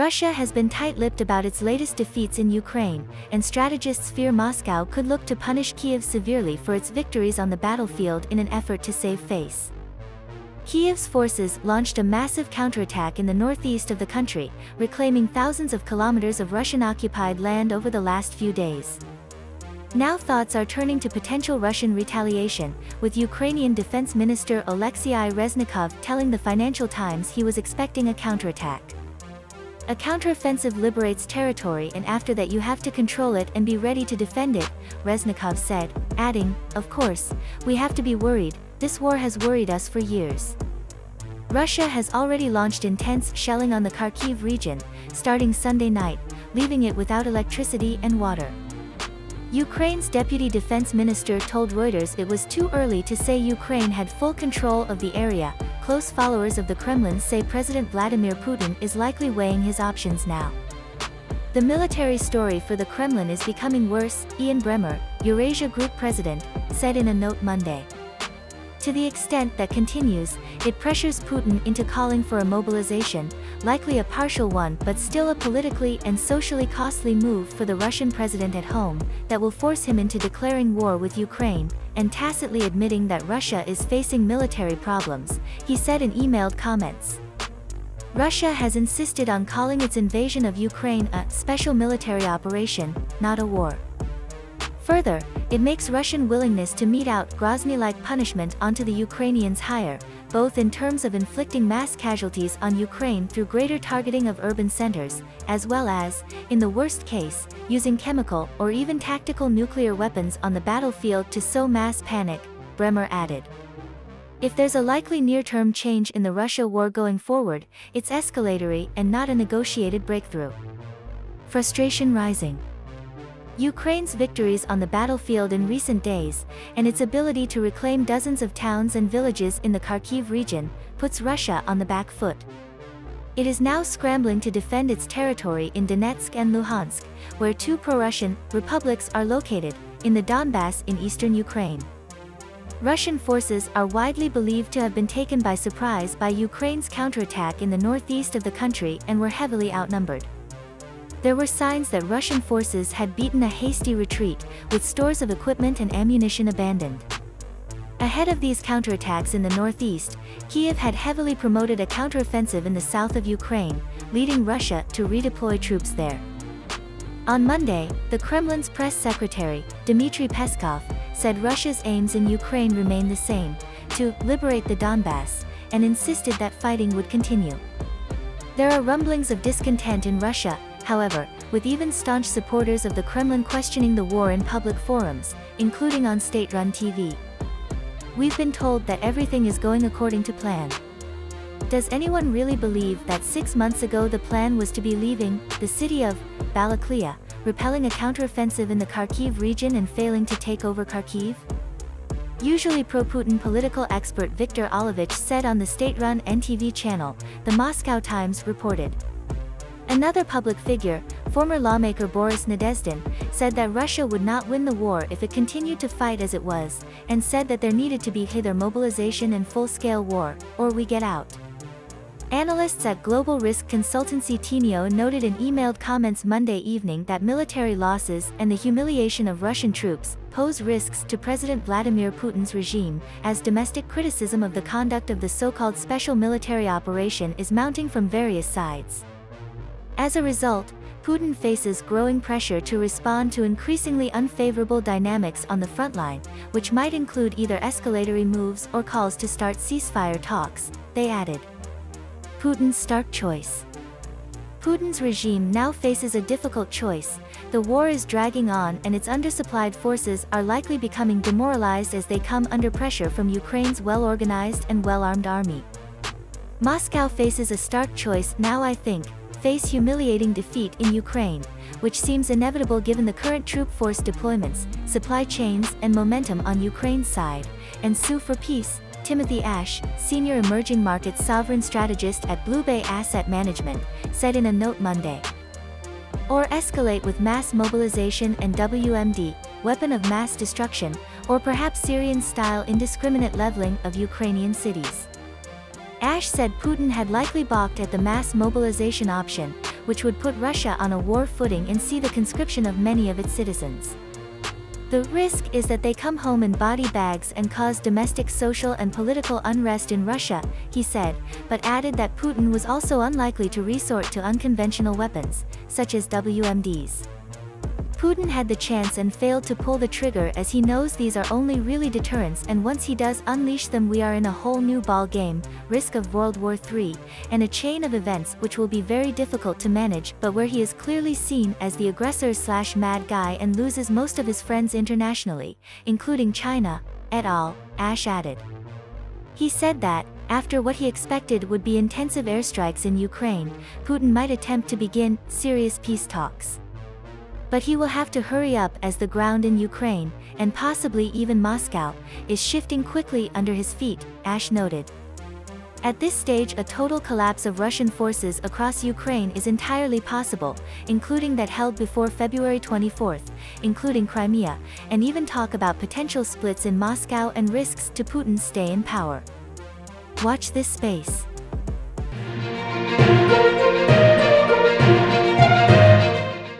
Russia has been tight-lipped about its latest defeats in Ukraine, and strategists fear Moscow could look to punish Kyiv severely for its victories on the battlefield in an effort to save face. Kyiv's forces launched a massive counterattack in the northeast of the country, reclaiming thousands of kilometers of Russian-occupied land over the last few days. Now thoughts are turning to potential Russian retaliation, with Ukrainian Defense Minister Alexei Reznikov telling the Financial Times he was expecting a counterattack. A counteroffensive liberates territory, and after that you have to control it and be ready to defend it, Reznikov said, adding, "Of course, we have to be worried. This war has worried us for years." Russia has already launched intense shelling on the Kharkiv region, starting Sunday night, leaving it without electricity and water. Ukraine's deputy defense minister told Reuters it was too early to say Ukraine had full control of the area. Close followers of the Kremlin say President Vladimir Putin is likely weighing his options now. The military story for the Kremlin is becoming worse, Ian Bremmer, Eurasia Group president, said in a note Monday. To the extent that continues, it pressures Putin into calling for a mobilization, likely a partial one but still a politically and socially costly move for the Russian president at home, that will force him into declaring war with Ukraine, and tacitly admitting that Russia is facing military problems, he said in emailed comments. Russia has insisted on calling its invasion of Ukraine a special military operation, not a war. Further, it makes Russian willingness to mete out Grozny-like punishment onto the Ukrainians higher, both in terms of inflicting mass casualties on Ukraine through greater targeting of urban centers, as well as, in the worst case, using chemical or even tactical nuclear weapons on the battlefield to sow mass panic, Bremmer added. If there's a likely near-term change in the Russia war going forward, it's escalatory and not a negotiated breakthrough. Frustration rising. Ukraine's victories on the battlefield in recent days, and its ability to reclaim dozens of towns and villages in the Kharkiv region, puts Russia on the back foot. It is now scrambling to defend its territory in Donetsk and Luhansk, where two pro-Russian republics are located, in the Donbass in eastern Ukraine. Russian forces are widely believed to have been taken by surprise by Ukraine's counterattack in the northeast of the country and were heavily outnumbered. There were signs that Russian forces had beaten a hasty retreat, with stores of equipment and ammunition abandoned. Ahead of these counterattacks in the northeast, Kyiv had heavily promoted a counteroffensive in the south of Ukraine, leading Russia to redeploy troops there. On Monday, the Kremlin's press secretary, Dmitry Peskov, said Russia's aims in Ukraine remain the same, to liberate the Donbass, and insisted that fighting would continue. There are rumblings of discontent in Russia, however, with even staunch supporters of the Kremlin questioning the war in public forums, including on state-run TV. "We've been told that everything is going according to plan. Does anyone really believe that 6 months ago the plan was to be leaving the city of Balaklia, repelling a counteroffensive in the Kharkiv region and failing to take over Kharkiv?" Usually pro-Putin political expert Viktor Olovich said on the state-run NTV channel, the Moscow Times reported. Another public figure, former lawmaker Boris Nadezhdin, said that Russia would not win the war if it continued to fight as it was, and said that there needed to be either mobilization and full-scale war, or we get out. Analysts at global risk consultancy Teneo noted in emailed comments Monday evening that military losses and the humiliation of Russian troops pose risks to President Vladimir Putin's regime, as domestic criticism of the conduct of the so-called special military operation is mounting from various sides. As a result, Putin faces growing pressure to respond to increasingly unfavorable dynamics on the frontline, which might include either escalatory moves or calls to start ceasefire talks, they added. Putin's stark choice. Putin's regime now faces a difficult choice. The war is dragging on and its undersupplied forces are likely becoming demoralized as they come under pressure from Ukraine's well-organized and well-armed army. Moscow faces a stark choice now, I think. Face humiliating defeat in Ukraine, which seems inevitable given the current troop force deployments, supply chains and momentum on Ukraine's side, and sue for peace, Timothy Ash, senior emerging markets sovereign strategist at Blue Bay Asset Management, said in a note Monday. Or escalate with mass mobilization and WMD, weapon of mass destruction, or perhaps Syrian-style indiscriminate leveling of Ukrainian cities. Ash said Putin had likely balked at the mass mobilization option, which would put Russia on a war footing and see the conscription of many of its citizens. The risk is that they come home in body bags and cause domestic social and political unrest in Russia, he said, but added that Putin was also unlikely to resort to unconventional weapons, such as WMDs. Putin had the chance and failed to pull the trigger as he knows these are only really deterrents, and once he does unleash them we are in a whole new ball game, risk of World War III, and a chain of events which will be very difficult to manage, but where he is clearly seen as the aggressor/mad guy and loses most of his friends internationally, including China, et al., Ash added. He said that, after what he expected would be intensive airstrikes in Ukraine, Putin might attempt to begin serious peace talks. But he will have to hurry up as the ground in Ukraine, and possibly even Moscow, is shifting quickly under his feet, Ash noted. At this stage a total collapse of Russian forces across Ukraine is entirely possible, including that held before February 24, including Crimea, and even talk about potential splits in Moscow and risks to Putin's stay in power. Watch this space.